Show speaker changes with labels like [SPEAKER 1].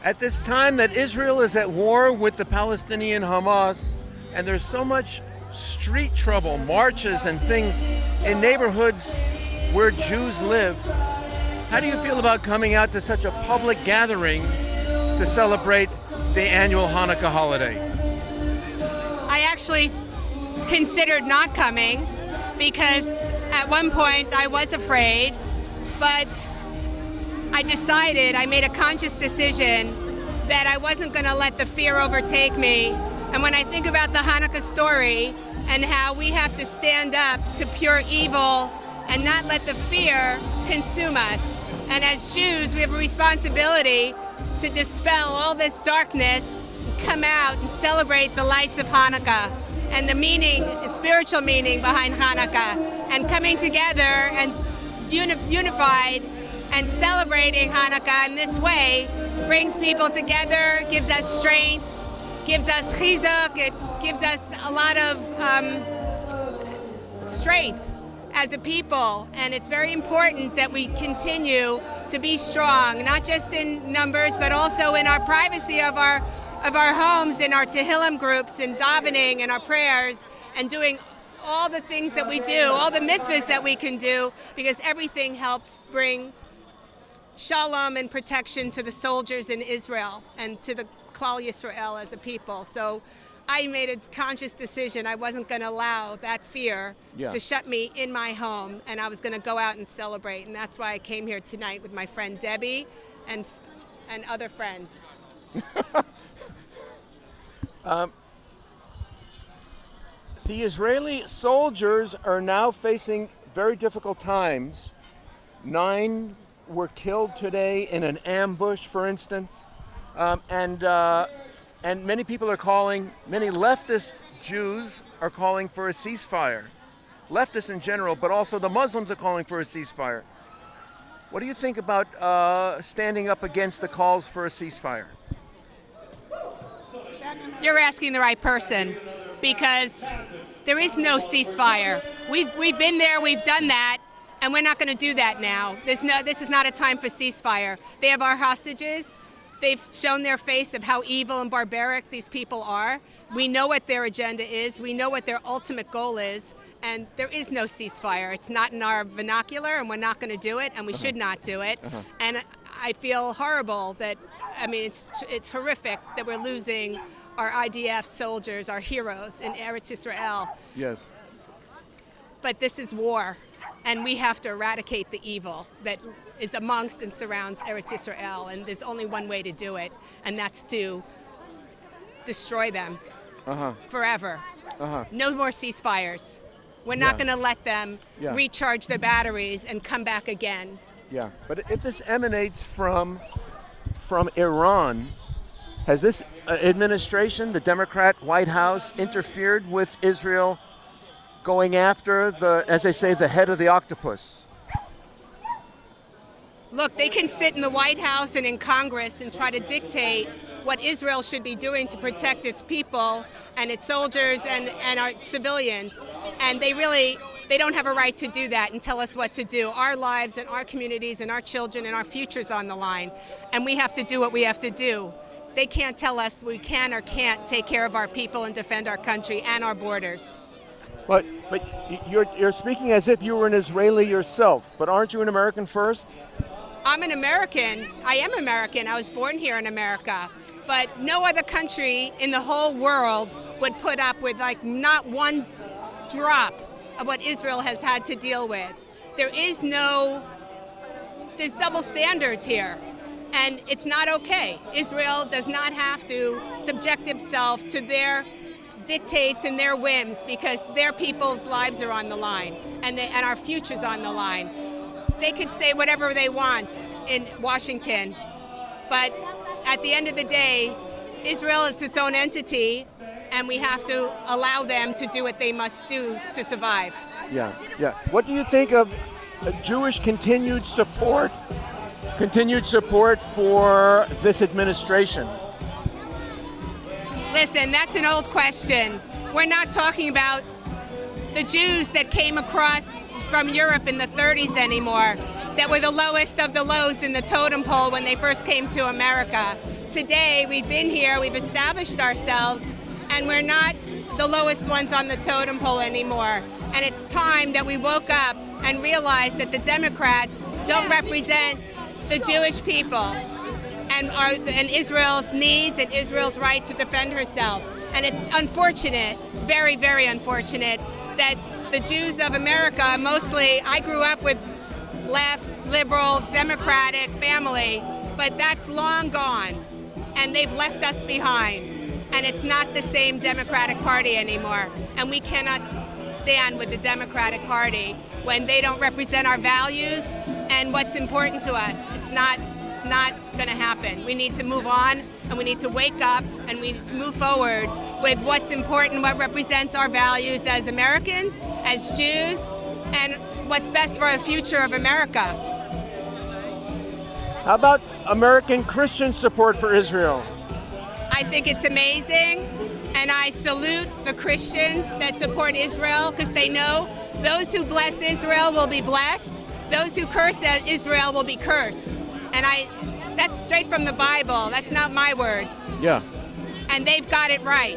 [SPEAKER 1] At this time that Israel is at war with the Palestinian Hamas, and there's so much street trouble, marches and things in neighborhoods where Jews live, how do you feel about coming out to such a public gathering to celebrate the annual Hanukkah holiday?
[SPEAKER 2] I actually considered not coming because at one point I was afraid, but I made a conscious decision that I wasn't going to let the fear overtake me. And when I think about the Hanukkah story and how we have to stand up to pure evil and not let the fear consume us. And as Jews, we have a responsibility to dispel all this darkness, come out and celebrate the lights of Hanukkah and the meaning, spiritual meaning behind Hanukkah, and coming together and unified and celebrating Hanukkah in this way brings people together, gives us strength, gives us chizuk, it gives us a lot of strength as a people. And it's very important that we continue to be strong, not just in numbers, but also in our privacy of our homes, in our Tehillim groups, and davening and our prayers, and doing all the things that we do, all the mitzvahs that we can do, because everything helps bring shalom and protection to the soldiers in Israel and to the Klal Yisrael as a people. So I made a conscious decision. I wasn't going to allow that fear to shut me in my home, and I was going to go out and celebrate. And that's why I came here tonight with my friend Debbie and other friends.
[SPEAKER 1] The Israeli soldiers are now facing very difficult times. 9 were killed today in an ambush, for instance, and many people are calling, many leftist Jews are calling for a ceasefire. Leftists in general, but also the Muslims are calling for a ceasefire. What do you think about standing up against the calls for a ceasefire?
[SPEAKER 2] You're asking the right person, because there is no ceasefire. We've been there, we've done that. And we're not going to do that now. This is not a time for ceasefire. They have our hostages. They've shown their face of how evil and barbaric these people are. We know what their agenda is. We know what their ultimate goal is. And there is no ceasefire. It's not in our vernacular, and we're not going to do it, and we should not do it. And I feel horrible that, it's horrific that we're losing our IDF soldiers, our heroes in Eretz Yisrael.
[SPEAKER 1] Yes.
[SPEAKER 2] But this is war. And we have to eradicate the evil that is amongst and surrounds Eretz Yisrael. And there's only one way to do it, and that's to destroy them forever. No more ceasefires. We're not going to let them recharge their batteries and come back again.
[SPEAKER 1] Yeah, but if this emanates from Iran, has this administration, the Democrat White House, interfered with Israel going after as they say, the head of the octopus?
[SPEAKER 2] Look, they can sit in the White House and in Congress and try to dictate what Israel should be doing to protect its people and its soldiers and our civilians. And they don't have a right to do that and tell us what to do. Our lives and our communities and our children and our future's on the line. And we have to do what we have to do. They can't tell us we can or can't take care of our people and defend our country and our borders.
[SPEAKER 1] But you're speaking as if you were an Israeli yourself, but aren't you an American first?
[SPEAKER 2] I'm an American. I am American. I was born here in America. But no other country in the whole world would put up with not one drop of what Israel has had to deal with. There's double standards here. And it's not okay. Israel does not have to subject itself to their dictates and their whims, because their people's lives are on the line and our future's on the line. They could say whatever they want in Washington, but at the end of the day, Israel is its own entity, and we have to allow them to do what they must do to survive.
[SPEAKER 1] Yeah. What do you think of Jewish continued support for this administration?
[SPEAKER 2] Listen, that's an old question. We're not talking about the Jews that came across from Europe in the 30s anymore. that were the lowest of the lows in the totem pole when they first came to America. Today, we've been here, we've established ourselves, and we're not the lowest ones on the totem pole anymore. And it's time that we woke up and realized that the Democrats don't represent the Jewish people and Israel's needs and Israel's right to defend herself. And it's unfortunate, very, very unfortunate, that the Jews of America, mostly, I grew up with left, liberal, democratic family, but that's long gone, and they've left us behind. And it's not the same Democratic Party anymore. And we cannot stand with the Democratic Party when they don't represent our values and what's important to us. It's not going to happen. We need to move on, and we need to wake up, and we need to move forward with what's important, what represents our values as Americans, as Jews, and what's best for the future of America.
[SPEAKER 1] How about American Christian support for Israel?
[SPEAKER 2] I think it's amazing, and I salute the Christians that support Israel, because they know those who bless Israel will be blessed, those who curse Israel will be cursed. And that's straight from the Bible. That's not my words.
[SPEAKER 1] Yeah.
[SPEAKER 2] And they've got it right.